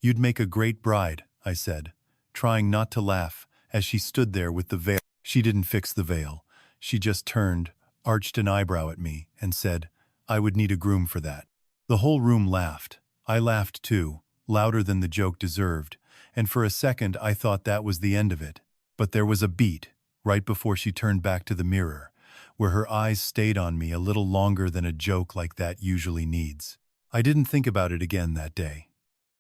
"You'd make a great bride," I said, trying not to laugh as she stood there with the veil. She didn't fix the veil. She just turned, arched an eyebrow at me, and said, "I would need a groom for that." The whole room laughed. I laughed too, louder than the joke deserved, and for a second I thought that was the end of it. But there was a beat, right before she turned back to the mirror, where her eyes stayed on me a little longer than a joke like that usually needs. I didn't think about it again that day.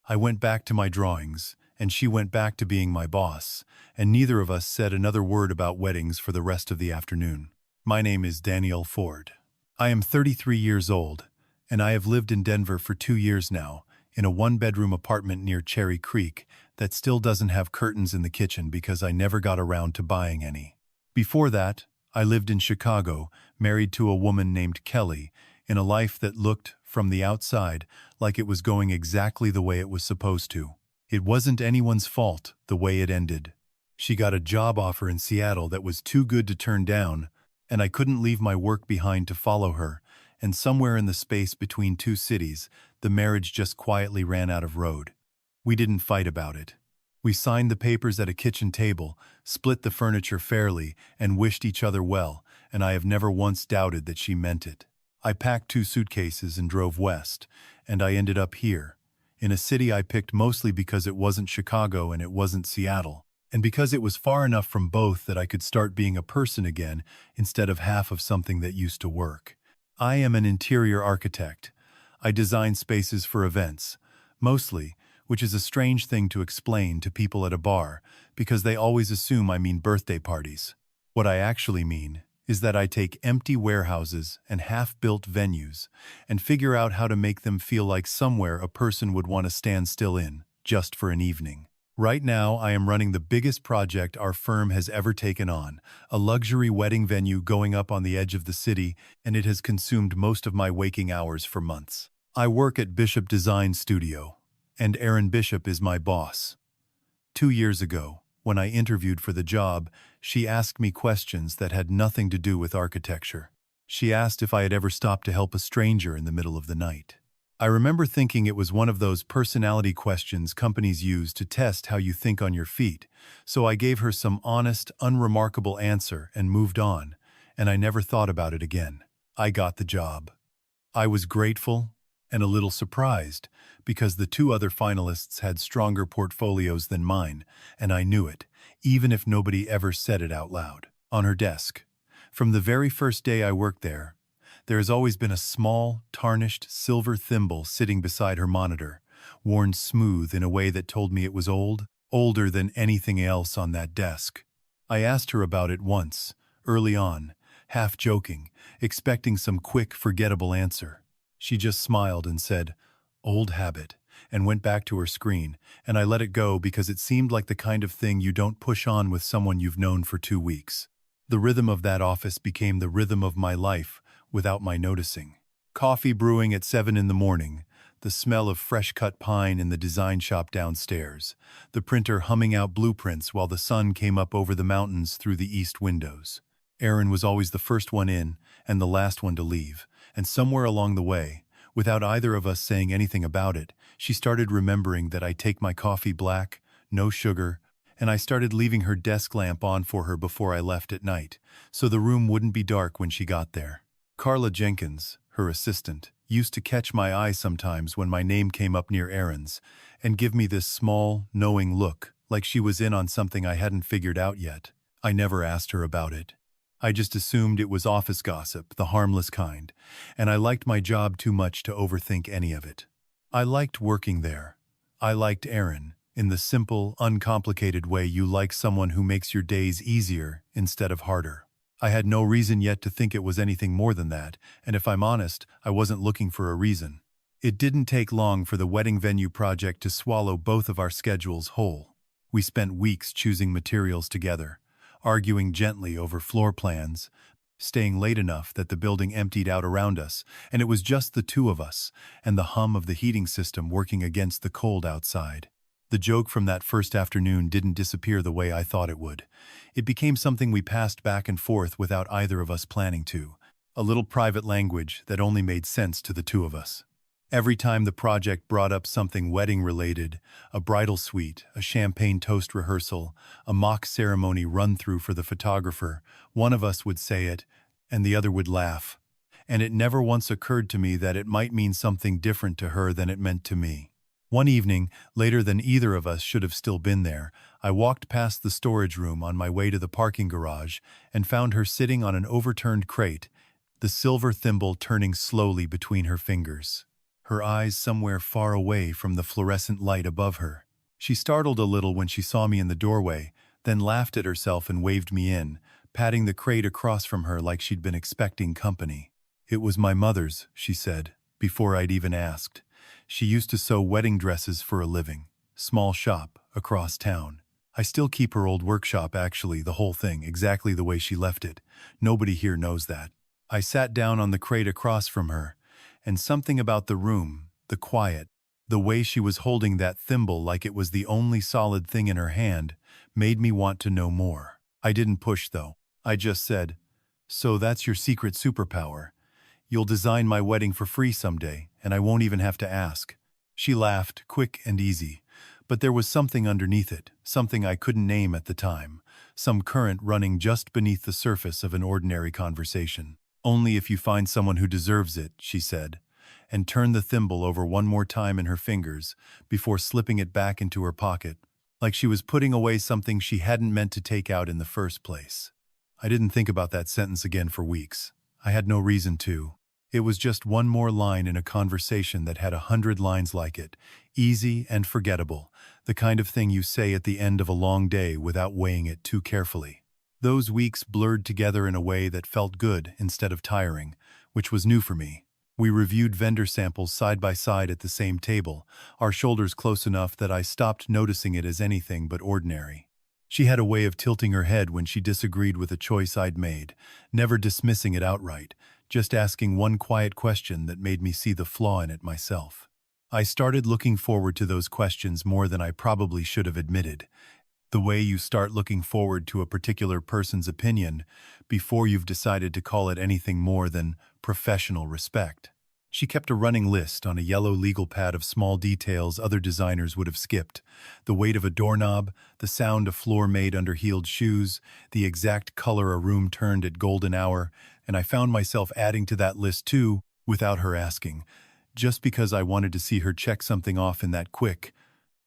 I went back to my drawings, and she went back to being my boss, and neither of us said another word about weddings for the rest of the afternoon. My name is Daniel Ford. I am 33 years old, and I have lived in Denver for 2 years now, in a one-bedroom apartment near Cherry Creek that still doesn't have curtains in the kitchen because I never got around to buying any. Before that, I lived in Chicago, married to a woman named Kelly, in a life that looked, from the outside, like it was going exactly the way it was supposed to. It wasn't anyone's fault, the way it ended. She got a job offer in Seattle that was too good to turn down, and I couldn't leave my work behind to follow her, and somewhere in the space between two cities, the marriage just quietly ran out of road. We didn't fight about it. We signed the papers at a kitchen table, split the furniture fairly, and wished each other well, and I have never once doubted that she meant it. I packed 2 suitcases and drove west, and I ended up here, in a city I picked mostly because it wasn't Chicago and it wasn't Seattle, and because it was far enough from both that I could start being a person again instead of half of something that used to work. I am an interior architect. I design spaces for events, mostly, which is a strange thing to explain to people at a bar because they always assume I mean birthday parties. What I actually mean is that I take empty warehouses and half-built venues and figure out how to make them feel like somewhere a person would want to stand still in, just for an evening. Right now, I am running the biggest project our firm has ever taken on, a luxury wedding venue going up on the edge of the city, and it has consumed most of my waking hours for months. I work at Bishop Design Studio, and Erin Bishop is my boss. 2 years ago, when I interviewed for the job, she asked me questions that had nothing to do with architecture. She asked if I had ever stopped to help a stranger in the middle of the night. I remember thinking it was one of those personality questions companies use to test how you think on your feet, so I gave her some honest, unremarkable answer and moved on, and I never thought about it again. I got the job. I was grateful and a little surprised because the 2 other finalists had stronger portfolios than mine, and I knew it, even if nobody ever said it out loud. On her desk, from the very first day I worked there has always been a small, tarnished silver thimble sitting beside her monitor, worn smooth in a way that told me it was old, older than anything else on that desk. I asked her about it once, early on, half joking, expecting some quick, forgettable answer. She just smiled and said, "Old habit," and went back to her screen, and I let it go because it seemed like the kind of thing you don't push on with someone you've known for 2 weeks. The rhythm of that office became the rhythm of my life without my noticing. Coffee brewing at 7 in the morning, the smell of fresh-cut pine in the design shop downstairs, the printer humming out blueprints while the sun came up over the mountains through the east windows. Erin was always the first one in and the last one to leave, and somewhere along the way, without either of us saying anything about it, she started remembering that I take my coffee black, no sugar, and I started leaving her desk lamp on for her before I left at night, so the room wouldn't be dark when she got there. Carla Jenkins, her assistant, used to catch my eye sometimes when my name came up near Erin's, and give me this small, knowing look, like she was in on something I hadn't figured out yet. I never asked her about it. I just assumed it was office gossip, the harmless kind, and I liked my job too much to overthink any of it. I liked working there. I liked Erin, in the simple, uncomplicated way you like someone who makes your days easier instead of harder. I had no reason yet to think it was anything more than that, and if I'm honest, I wasn't looking for a reason. It didn't take long for the wedding venue project to swallow both of our schedules whole. We spent weeks choosing materials together, arguing gently over floor plans, staying late enough that the building emptied out around us, and it was just the 2 of us, and the hum of the heating system working against the cold outside. The joke from that first afternoon didn't disappear the way I thought it would. It became something we passed back and forth without either of us planning to, a little private language that only made sense to the 2 of us. Every time the project brought up something wedding-related, a bridal suite, a champagne toast rehearsal, a mock ceremony run-through for the photographer, one of us would say it, and the other would laugh. And it never once occurred to me that it might mean something different to her than it meant to me. One evening, later than either of us should have still been there, I walked past the storage room on my way to the parking garage and found her sitting on an overturned crate, the silver thimble turning slowly between her fingers, her eyes somewhere far away from the fluorescent light above her. She startled a little when she saw me in the doorway, then laughed at herself and waved me in, patting the crate across from her like she'd been expecting company. "It was my mother's," she said, before I'd even asked. "She used to sew wedding dresses for a living. Small shop, across town. I still keep her old workshop actually, the whole thing, exactly the way she left it. Nobody here knows that." I sat down on the crate across from her, and something about the room, the quiet, the way she was holding that thimble like it was the only solid thing in her hand, made me want to know more. I didn't push, though. I just said, "So that's your secret superpower. You'll design my wedding for free someday, and I won't even have to ask." She laughed, quick and easy, but there was something underneath it, something I couldn't name at the time, some current running just beneath the surface of an ordinary conversation. "Only if you find someone who deserves it," she said, and turned the thimble over one more time in her fingers before slipping it back into her pocket, like she was putting away something she hadn't meant to take out in the first place. I didn't think about that sentence again for weeks. I had no reason to. It was just one more line in a conversation that had 100 lines like it, easy and forgettable, the kind of thing you say at the end of a long day without weighing it too carefully. Those weeks blurred together in a way that felt good instead of tiring, which was new for me. We reviewed vendor samples side by side at the same table, our shoulders close enough that I stopped noticing it as anything but ordinary. She had a way of tilting her head when she disagreed with a choice I'd made, never dismissing it outright, just asking one quiet question that made me see the flaw in it myself. I started looking forward to those questions more than I probably should have admitted. The way you start looking forward to a particular person's opinion before you've decided to call it anything more than professional respect. She kept a running list on a yellow legal pad of small details other designers would have skipped: the weight of a doorknob, the sound a floor made under heeled shoes, the exact color a room turned at golden hour, and I found myself adding to that list too, without her asking, just because I wanted to see her check something off in that quick,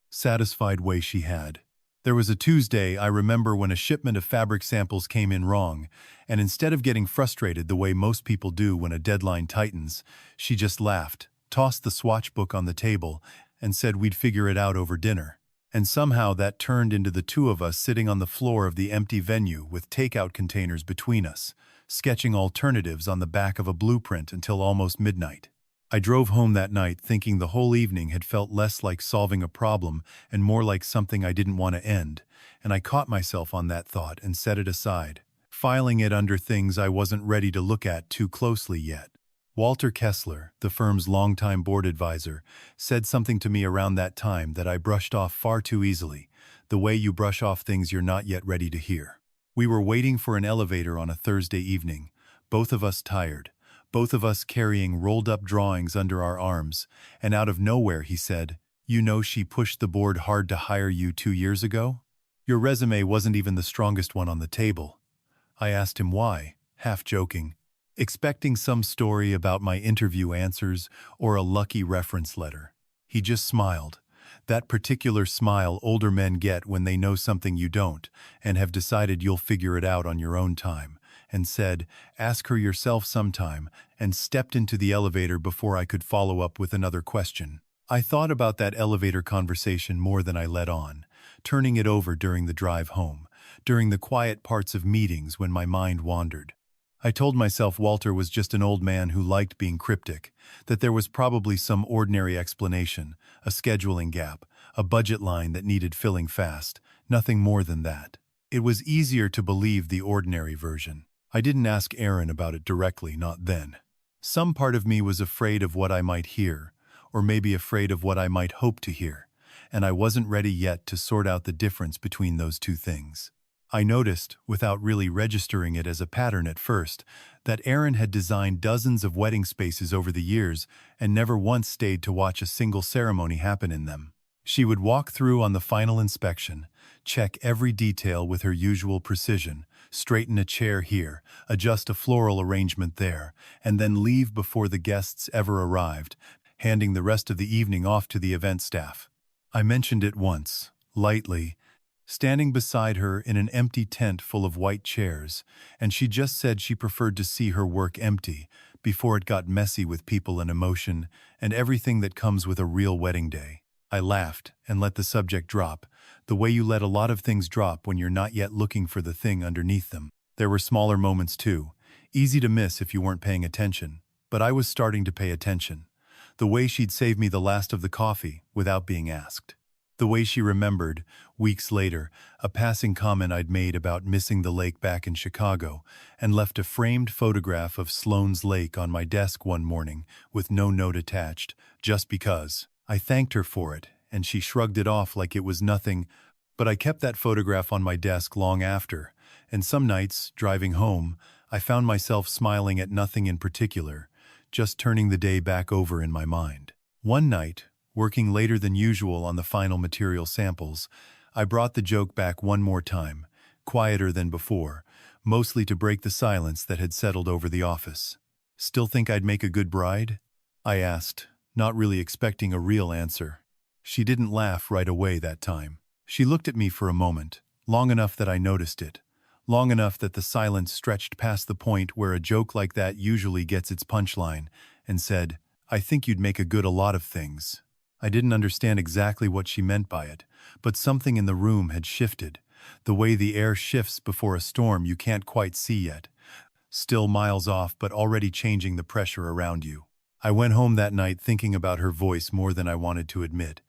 satisfied way she had. There was a Tuesday, I remember, when a shipment of fabric samples came in wrong, and instead of getting frustrated the way most people do when a deadline tightens, she just laughed, tossed the swatch book on the table, and said we'd figure it out over dinner. And somehow that turned into the two of us sitting on the floor of the empty venue with takeout containers between us, sketching alternatives on the back of a blueprint until almost midnight. I drove home that night thinking the whole evening had felt less like solving a problem and more like something I didn't want to end, and I caught myself on that thought and set it aside, filing it under things I wasn't ready to look at too closely yet. Walter Kessler, the firm's longtime board advisor, said something to me around that time that I brushed off far too easily, the way you brush off things you're not yet ready to hear. We were waiting for an elevator on a Thursday evening, both of us tired, both of us carrying rolled-up drawings under our arms, and out of nowhere he said, "You know she pushed the board hard to hire you 2 years ago? Your resume wasn't even the strongest one on the table." I asked him why, half joking, expecting some story about my interview answers or a lucky reference letter. He just smiled, that particular smile older men get when they know something you don't and have decided you'll figure it out on your own time, and said, "Ask her yourself sometime," and stepped into the elevator before I could follow up with another question. I thought about that elevator conversation more than I let on, turning it over during the drive home, during the quiet parts of meetings when my mind wandered. I told myself Walter was just an old man who liked being cryptic, that there was probably some ordinary explanation, a scheduling gap, a budget line that needed filling fast, nothing more than that. It was easier to believe the ordinary version. I didn't ask Aaron about it directly, not then. Some part of me was afraid of what I might hear, or maybe afraid of what I might hope to hear, and I wasn't ready yet to sort out the difference between those two things. I noticed, without really registering it as a pattern at first, that Erin had designed dozens of wedding spaces over the years and never once stayed to watch a single ceremony happen in them. She would walk through on the final inspection, check every detail with her usual precision, straighten a chair here, adjust a floral arrangement there, and then leave before the guests ever arrived, handing the rest of the evening off to the event staff. I mentioned it once, lightly, standing beside her in an empty tent full of white chairs, and she just said she preferred to see her work empty before it got messy with people and emotion and everything that comes with a real wedding day. I laughed and let the subject drop, the way you let a lot of things drop when you're not yet looking for the thing underneath them. There were smaller moments too, easy to miss if you weren't paying attention, but I was starting to pay attention. The way she'd save me the last of the coffee without being asked. The way she remembered, weeks later, a passing comment I'd made about missing the lake back in Chicago, and left a framed photograph of Sloan's Lake on my desk one morning with no note attached, just because. I thanked her for it, and she shrugged it off like it was nothing, but I kept that photograph on my desk long after, and some nights, driving home, I found myself smiling at nothing in particular, just turning the day back over in my mind. One night, working later than usual on the final material samples, I brought the joke back one more time, quieter than before, mostly to break the silence that had settled over the office. "Still think I'd make a good bride?" I asked, not really expecting a real answer. She didn't laugh right away that time. She looked at me for a moment, long enough that I noticed it, long enough that the silence stretched past the point where a joke like that usually gets its punchline, and said, "I think you'd make a lot of things." I didn't understand exactly what she meant by it, but something in the room had shifted, the way the air shifts before a storm you can't quite see yet, still miles off but already changing the pressure around you. I went home that night thinking about her voice more than I wanted to admit,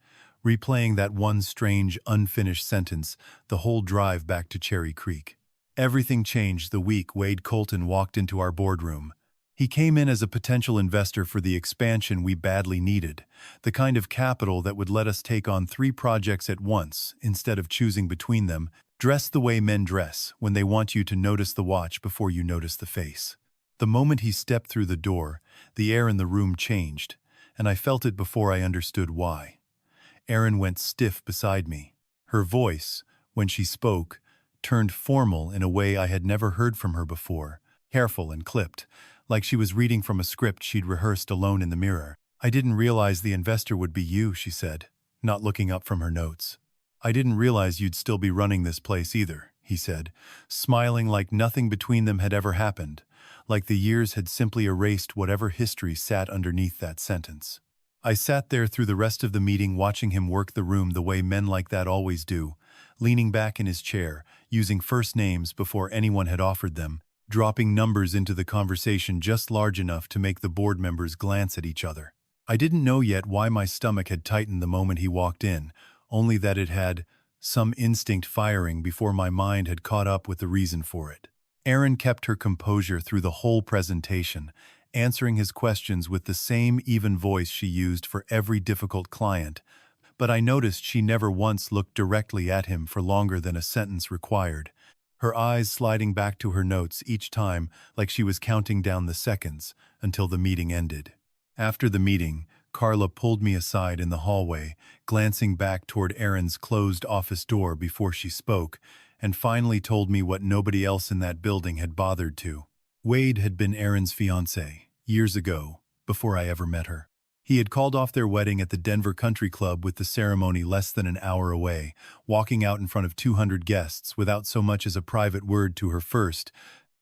replaying that one strange, unfinished sentence the whole drive back to Cherry Creek. Everything changed the week Wade Colton walked into our boardroom. He came in as a potential investor for the expansion we badly needed, the kind of capital that would let us take on 3 projects at once instead of choosing between them, dressed the way men dress when they want you to notice the watch before you notice the face. The moment he stepped through the door, the air in the room changed, and I felt it before I understood why. Erin went stiff beside me. Her voice, when she spoke, turned formal in a way I had never heard from her before, careful and clipped, like she was reading from a script she'd rehearsed alone in the mirror. "I didn't realize the investor would be you," she said, not looking up from her notes. "I didn't realize you'd still be running this place either," he said, smiling like nothing between them had ever happened, like the years had simply erased whatever history sat underneath that sentence. I sat there through the rest of the meeting watching him work the room the way men like that always do, leaning back in his chair, using first names before anyone had offered them, dropping numbers into the conversation just large enough to make the board members glance at each other. I didn't know yet why my stomach had tightened the moment he walked in, only that it had, some instinct firing before my mind had caught up with the reason for it. Erin kept her composure through the whole presentation, answering his questions with the same even voice she used for every difficult client, but I noticed she never once looked directly at him for longer than a sentence required, her eyes sliding back to her notes each time like she was counting down the seconds until the meeting ended. After the meeting, Carla pulled me aside in the hallway, glancing back toward Erin's closed office door before she spoke, and finally told me what nobody else in that building had bothered to. Wade had been Erin's fiancé, years ago, before I ever met her. He had called off their wedding at the Denver Country Club with the ceremony less than an hour away, walking out in front of 200 guests without so much as a private word to her first,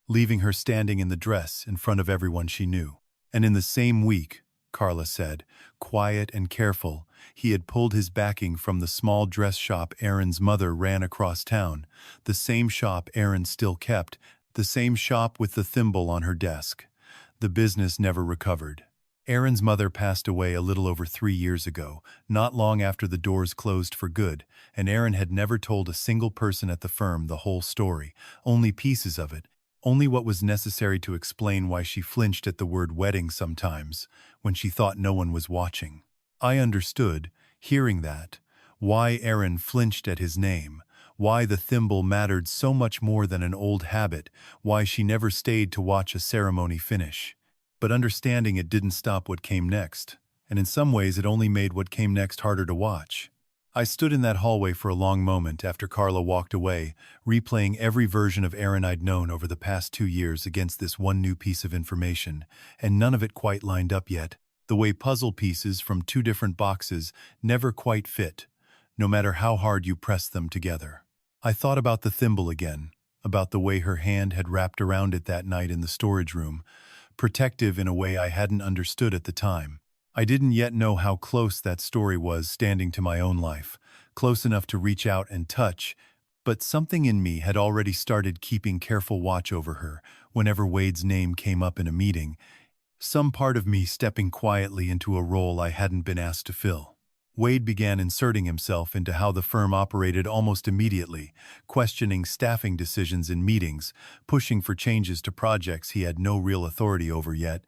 leaving her standing in the dress in front of everyone she knew. And in the same week, Carla said, quiet and careful, he had pulled his backing from the small dress shop Erin's mother ran across town, the same shop Erin still kept, the same shop with the thimble on her desk. The business never recovered. Erin's mother passed away a little over 3 years ago, not long after the doors closed for good, and Erin had never told a single person at the firm the whole story, only pieces of it, only what was necessary to explain why she flinched at the word wedding sometimes, when she thought no one was watching. I understood, hearing that, why Erin flinched at his name, why the thimble mattered so much more than an old habit, why she never stayed to watch a ceremony finish. But understanding it didn't stop what came next, and in some ways it only made what came next harder to watch. I stood in that hallway for a long moment after Carla walked away, replaying every version of Aaron I'd known over the past 2 years against this one new piece of information, and none of it quite lined up yet. The way puzzle pieces from two different boxes never quite fit, no matter how hard you press them together. I thought about the thimble again, about the way her hand had wrapped around it that night in the storage room, protective in a way I hadn't understood at the time. I didn't yet know how close that story was standing to my own life, close enough to reach out and touch, but something in me had already started keeping careful watch over her whenever Wade's name came up in a meeting, some part of me stepping quietly into a role I hadn't been asked to fill. Wade began inserting himself into how the firm operated almost immediately, questioning staffing decisions in meetings, pushing for changes to projects he had no real authority over yet,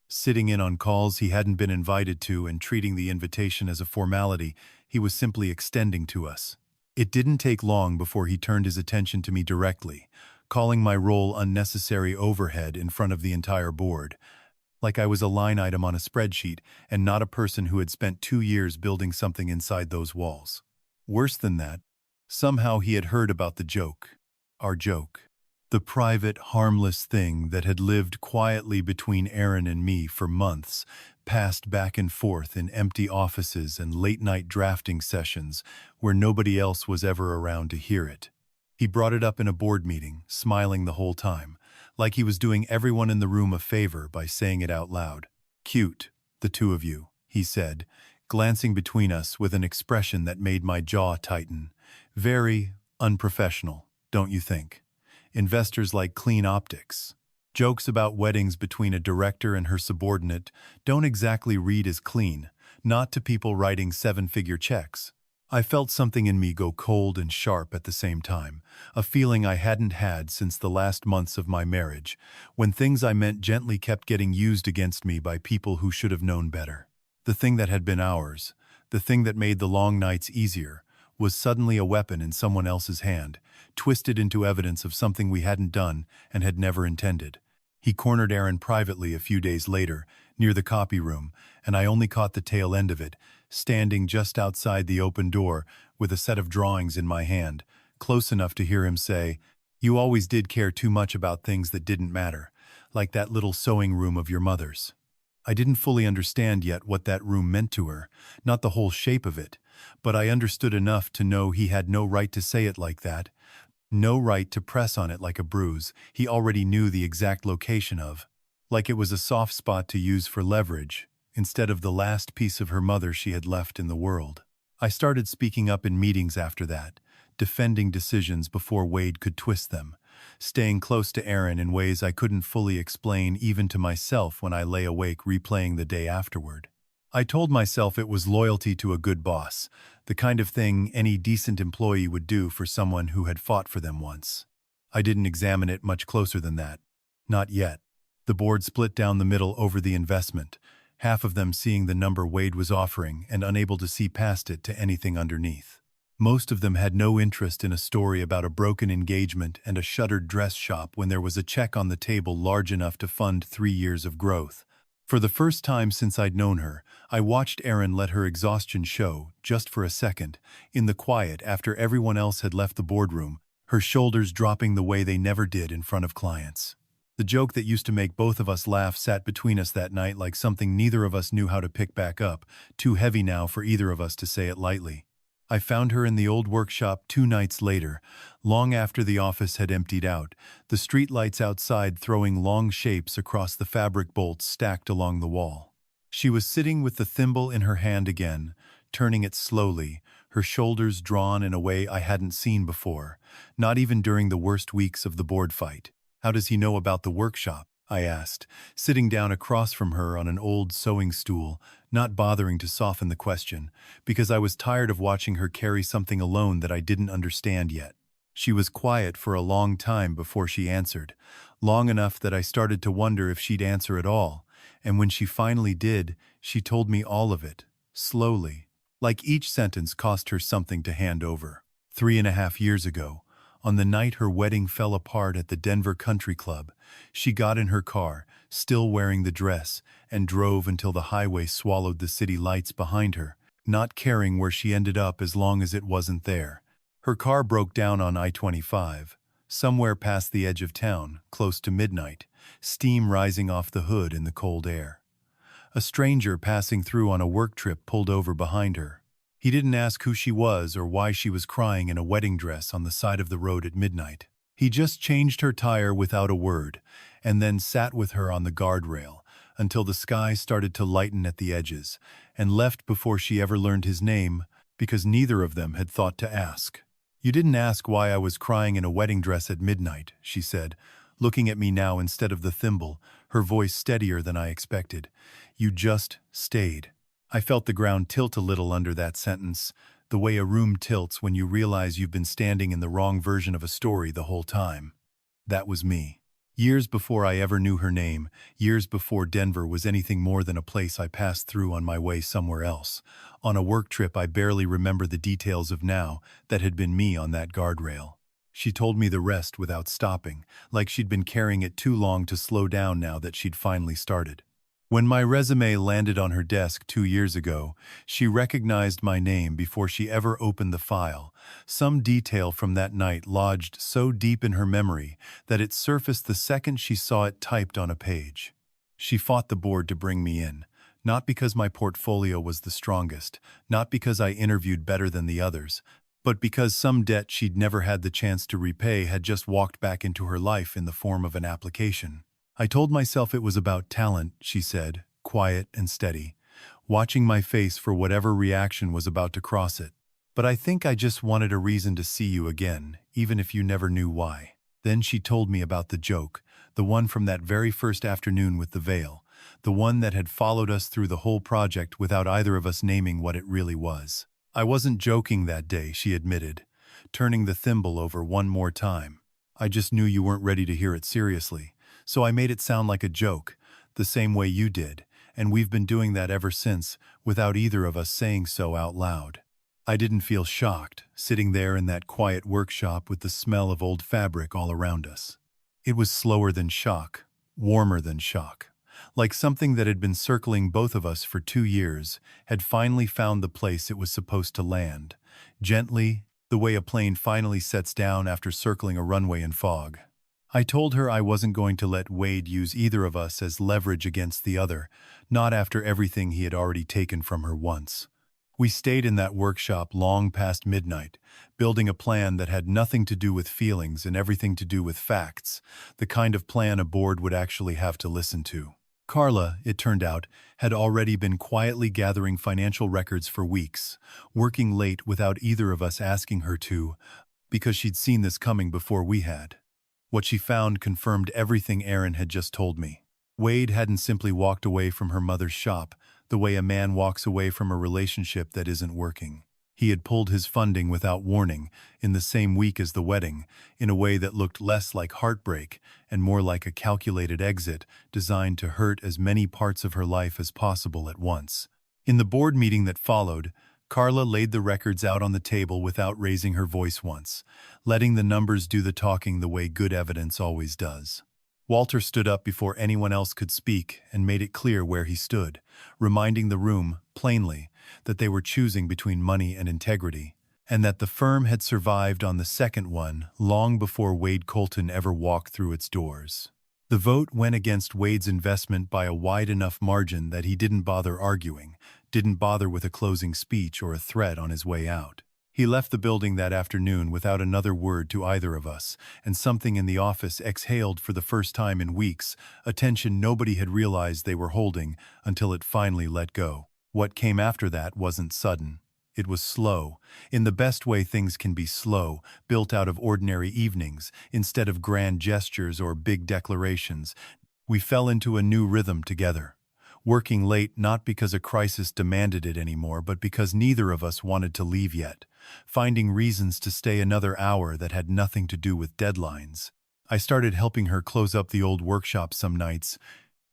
sitting in on calls he hadn't been invited to and treating the invitation as a formality he was simply extending to us. It didn't take long before he turned his attention to me directly, calling my role unnecessary overhead in front of the entire board, like I was a line item on a spreadsheet and not a person who had spent 2 years building something inside those walls. Worse than that, somehow he had heard about the joke, our joke. The private, harmless thing that had lived quietly between Aaron and me for months, passed back and forth in empty offices and late-night drafting sessions where nobody else was ever around to hear it. He brought it up in a board meeting, smiling the whole time, like he was doing everyone in the room a favor by saying it out loud. "Cute, the two of you," he said, glancing between us with an expression that made my jaw tighten. "Very unprofessional, don't you think? Investors like clean optics. Jokes about weddings between a director and her subordinate don't exactly read as clean, not to people writing 7-figure checks." I felt something in me go cold and sharp at the same time, a feeling I hadn't had since the last months of my marriage, when things I meant gently kept getting used against me by people who should have known better. The thing that had been ours, the thing that made the long nights easier, was suddenly a weapon in someone else's hand, twisted into evidence of something we hadn't done and had never intended. He cornered Aaron privately a few days later, near the copy room, and I only caught the tail end of it, standing just outside the open door with a set of drawings in my hand, close enough to hear him say, "You always did care too much about things that didn't matter, like that little sewing room of your mother's." I didn't fully understand yet what that room meant to her, not the whole shape of it, but I understood enough to know he had no right to say it like that, no right to press on it like a bruise he already knew the exact location of, like it was a soft spot to use for leverage, instead of the last piece of her mother she had left in the world. I started speaking up in meetings after that, defending decisions before Wade could twist them, staying close to Aaron in ways I couldn't fully explain even to myself when I lay awake replaying the day afterward. I told myself it was loyalty to a good boss, the kind of thing any decent employee would do for someone who had fought for them once. I didn't examine it much closer than that. Not yet. The board split down the middle over the investment, half of them seeing the number Wade was offering and unable to see past it to anything underneath. Most of them had no interest in a story about a broken engagement and a shuttered dress shop when there was a check on the table large enough to fund 3 years of growth. For the first time since I'd known her, I watched Aaron let her exhaustion show, just for a second, in the quiet after everyone else had left the boardroom, her shoulders dropping the way they never did in front of clients. The joke that used to make both of us laugh sat between us that night like something neither of us knew how to pick back up, too heavy now for either of us to say it lightly. I found her in the old workshop 2 nights later, long after the office had emptied out, the street lights outside throwing long shapes across the fabric bolts stacked along the wall. She was sitting with the thimble in her hand again, turning it slowly, her shoulders drawn in a way I hadn't seen before, not even during the worst weeks of the board fight. "How does he know about the workshop?" I asked, sitting down across from her on an old sewing stool, not bothering to soften the question, because I was tired of watching her carry something alone that I didn't understand yet. She was quiet for a long time before she answered, long enough that I started to wonder if she'd answer at all, and when she finally did, she told me all of it, slowly, like each sentence cost her something to hand over. 3.5 years ago, on the night her wedding fell apart at the Denver Country Club, she got in her car, still wearing the dress, and drove until the highway swallowed the city lights behind her, not caring where she ended up as long as it wasn't there. Her car broke down on I-25, somewhere past the edge of town, close to midnight, steam rising off the hood in the cold air. A stranger passing through on a work trip pulled over behind her. He didn't ask who she was or why she was crying in a wedding dress on the side of the road at midnight. He just changed her tire without a word, and then sat with her on the guardrail until the sky started to lighten at the edges, and left before she ever learned his name, because neither of them had thought to ask. "You didn't ask why I was crying in a wedding dress at midnight," she said, looking at me now instead of the thimble, her voice steadier than I expected. "You just stayed." I felt the ground tilt a little under that sentence, the way a room tilts when you realize you've been standing in the wrong version of a story the whole time. That was me. Years before I ever knew her name, years before Denver was anything more than a place I passed through on my way somewhere else, on a work trip I barely remember the details of now, that had been me on that guardrail. She told me the rest without stopping, like she'd been carrying it too long to slow down now that she'd finally started. When my resume landed on her desk 2 years ago, she recognized my name before she ever opened the file. Some detail from that night lodged so deep in her memory that it surfaced the second she saw it typed on a page. She fought the board to bring me in, not because my portfolio was the strongest, not because I interviewed better than the others, but because some debt she'd never had the chance to repay had just walked back into her life in the form of an application. "I told myself it was about talent," she said, quiet and steady, watching my face for whatever reaction was about to cross it. "But I think I just wanted a reason to see you again, even if you never knew why." Then she told me about the joke, the one from that very first afternoon with the veil, the one that had followed us through the whole project without either of us naming what it really was. "I wasn't joking that day," she admitted, turning the thimble over one more time. "I just knew you weren't ready to hear it seriously. So I made it sound like a joke, the same way you did, and we've been doing that ever since, without either of us saying so out loud." I didn't feel shocked, sitting there in that quiet workshop with the smell of old fabric all around us. It was slower than shock, warmer than shock, like something that had been circling both of us for 2 years had finally found the place it was supposed to land, gently, the way a plane finally sets down after circling a runway in fog. I told her I wasn't going to let Wade use either of us as leverage against the other, not after everything he had already taken from her once. We stayed in that workshop long past midnight, building a plan that had nothing to do with feelings and everything to do with facts, the kind of plan a board would actually have to listen to. Carla, it turned out, had already been quietly gathering financial records for weeks, working late without either of us asking her to, because she'd seen this coming before we had. What she found confirmed everything Erin had just told me. Wade hadn't simply walked away from her mother's shop the way a man walks away from a relationship that isn't working. He had pulled his funding without warning, in the same week as the wedding, in a way that looked less like heartbreak and more like a calculated exit designed to hurt as many parts of her life as possible at once. In the board meeting that followed, Carla laid the records out on the table without raising her voice once, letting the numbers do the talking the way good evidence always does. Walter stood up before anyone else could speak and made it clear where he stood, reminding the room, plainly, that they were choosing between money and integrity, and that the firm had survived on the second one long before Wade Colton ever walked through its doors. The vote went against Wade's investment by a wide enough margin that he didn't bother arguing, didn't bother with a closing speech or a threat on his way out. He left the building that afternoon without another word to either of us, and something in the office exhaled for the first time in weeks, a tension nobody had realized they were holding until it finally let go. What came after that wasn't sudden. It was slow, in the best way things can be slow, built out of ordinary evenings, instead of grand gestures or big declarations. We fell into a new rhythm together, working late not because a crisis demanded it anymore, but because neither of us wanted to leave yet, finding reasons to stay another hour that had nothing to do with deadlines. I started helping her close up the old workshop some nights,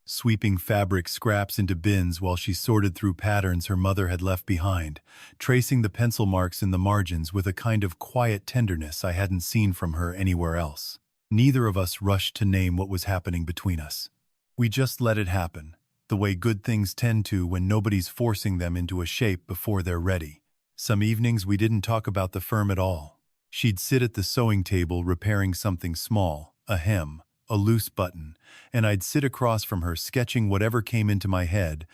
sweeping fabric scraps into bins while she sorted through patterns her mother had left behind, tracing the pencil marks in the margins with a kind of quiet tenderness I hadn't seen from her anywhere else. Neither of us rushed to name what was happening between us. We just let it happen, the way good things tend to when nobody's forcing them into a shape before they're ready. Some evenings we didn't talk about the firm at all. She'd sit at the sewing table repairing something small, a hem, a loose button, and I'd sit across from her sketching whatever came into my head,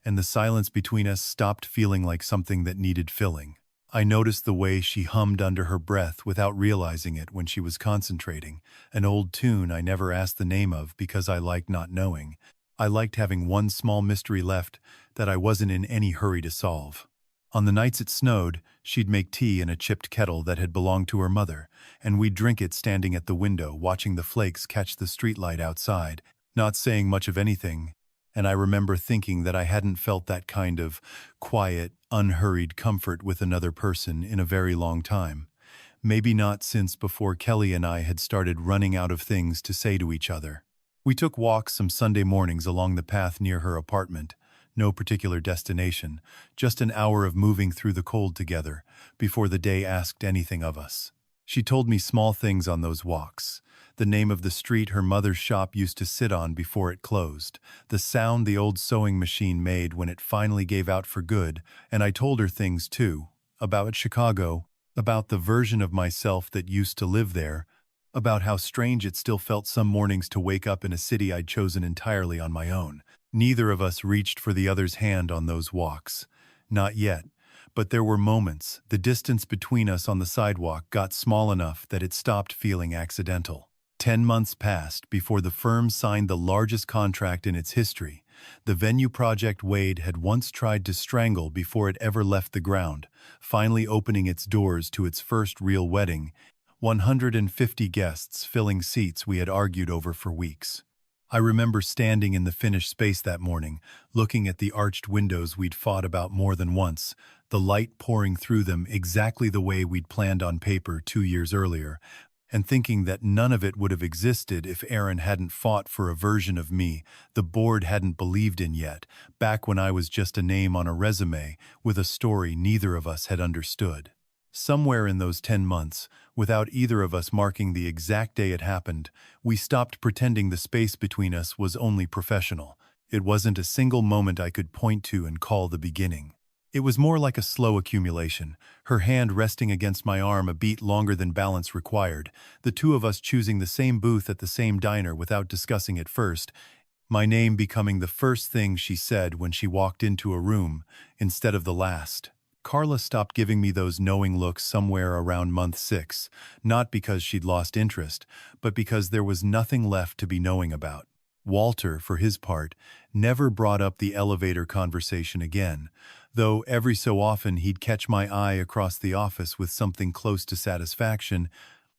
and the silence between us stopped feeling like something that needed filling. I noticed the way she hummed under her breath without realizing it when she was concentrating, an old tune I never asked the name of because I liked not knowing. I liked having one small mystery left that I wasn't in any hurry to solve. On the nights it snowed, she'd make tea in a chipped kettle that had belonged to her mother, and we'd drink it standing at the window watching the flakes catch the streetlight outside, not saying much of anything, and I remember thinking that I hadn't felt that kind of quiet, unhurried comfort with another person in a very long time. Maybe not since before Kelly and I had started running out of things to say to each other. We took walks some Sunday mornings along the path near her apartment. No particular destination, just an hour of moving through the cold together, before the day asked anything of us. She told me small things on those walks. The name of the street her mother's shop used to sit on before it closed, the sound the old sewing machine made when it finally gave out for good, and I told her things too, about Chicago, about the version of myself that used to live there, about how strange it still felt some mornings to wake up in a city I'd chosen entirely on my own. Neither of us reached for the other's hand on those walks. Not yet, but there were moments. The distance between us on the sidewalk got small enough that it stopped feeling accidental. 10 months passed before the firm signed the largest contract in its history, the venue project Wade had once tried to strangle before it ever left the ground, finally opening its doors to its first real wedding, 150 guests filling seats we had argued over for weeks. I remember standing in the finished space that morning, looking at the arched windows we'd fought about more than once, the light pouring through them exactly the way we'd planned on paper 2 years earlier, and thinking that none of it would have existed if Aaron hadn't fought for a version of me the board hadn't believed in yet, back when I was just a name on a resume with a story neither of us had understood. Somewhere in those 10 months, without either of us marking the exact day it happened, we stopped pretending the space between us was only professional. It wasn't a single moment I could point to and call the beginning. It was more like a slow accumulation, her hand resting against my arm a beat longer than balance required, the two of us choosing the same booth at the same diner without discussing it first, my name becoming the first thing she said when she walked into a room, instead of the last. Carla stopped giving me those knowing looks somewhere around month 6, not because she'd lost interest, but because there was nothing left to be knowing about. Walter, for his part, never brought up the elevator conversation again, though every so often he'd catch my eye across the office with something close to satisfaction,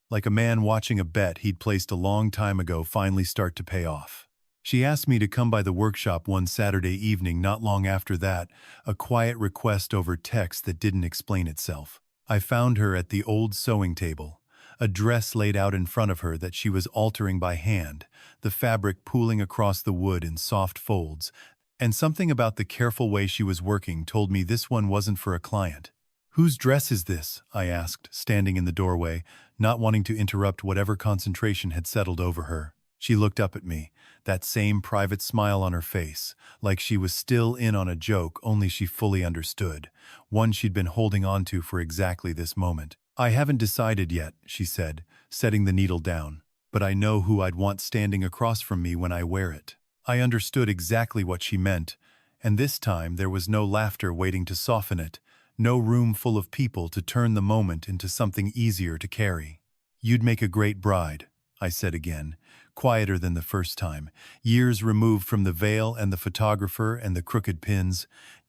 like a man watching a bet he'd placed a long time ago finally start to pay off. She asked me to come by the workshop one Saturday evening not long after that, a quiet request over text that didn't explain itself. I found her at the old sewing table, a dress laid out in front of her that she was altering by hand, the fabric pooling across the wood in soft folds, and something about the careful way she was working told me this one wasn't for a client. "Whose dress is this?" I asked, standing in the doorway, not wanting to interrupt whatever concentration had settled over her. She looked up at me, that same private smile on her face, like she was still in on a joke only she fully understood, one she'd been holding on to for exactly this moment. "I haven't decided yet," she said, setting the needle down, "but I know who I'd want standing across from me when I wear it." I understood exactly what she meant, and this time there was no laughter waiting to soften it, no room full of people to turn the moment into something easier to carry. "You'd make a great bride," I said again, quieter than the first time, years removed from the veil and the photographer and the crooked pins,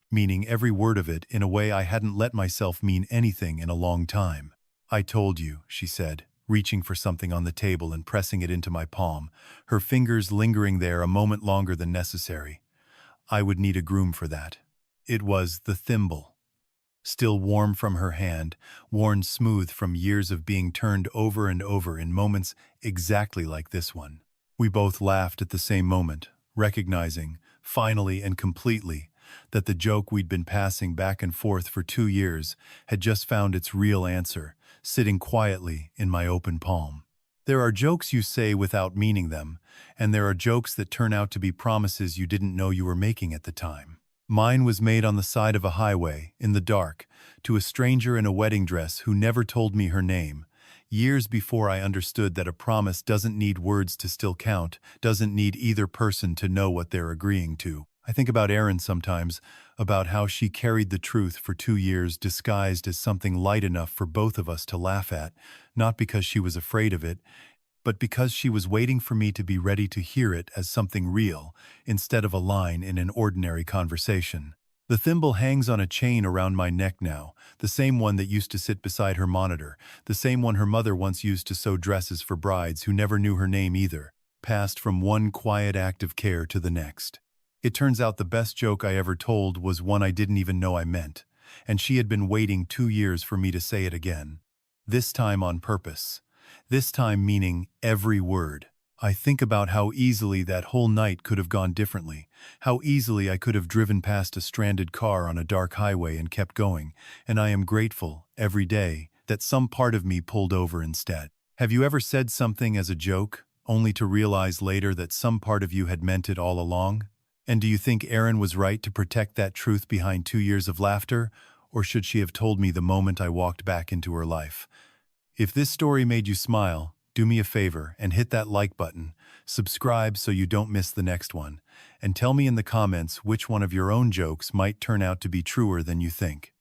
meaning every word of it in a way I hadn't let myself mean anything in a long time. "I told you," she said, reaching for something on the table and pressing it into my palm, her fingers lingering there a moment longer than necessary. "I would need a groom for that." It was the thimble. Still warm from her hand, worn smooth from years of being turned over and over in moments exactly like this one. We both laughed at the same moment, recognizing, finally and completely, that the joke we'd been passing back and forth for 2 years had just found its real answer, sitting quietly in my open palm. There are jokes you say without meaning them, and there are jokes that turn out to be promises you didn't know you were making at the time. Mine was made on the side of a highway, in the dark, to a stranger in a wedding dress who never told me her name, years before I understood that a promise doesn't need words to still count, doesn't need either person to know what they're agreeing to. I think about Erin sometimes, about how she carried the truth for 2 years disguised as something light enough for both of us to laugh at, not because she was afraid of it, but because she was waiting for me to be ready to hear it as something real, instead of a line in an ordinary conversation. The thimble hangs on a chain around my neck now, the same one that used to sit beside her monitor, the same one her mother once used to sew dresses for brides who never knew her name either, passed from one quiet act of care to the next. It turns out the best joke I ever told was one I didn't even know I meant, and she had been waiting 2 years for me to say it again. This time on purpose. This time meaning every word. I think about how easily that whole night could have gone differently, how easily I could have driven past a stranded car on a dark highway and kept going, and I am grateful, every day, that some part of me pulled over instead. Have you ever said something as a joke, only to realize later that some part of you had meant it all along? And do you think Erin was right to protect that truth behind 2 years of laughter, or should she have told me the moment I walked back into her life? If this story made you smile, do me a favor and hit that like button, subscribe so you don't miss the next one, and tell me in the comments which one of your own jokes might turn out to be truer than you think.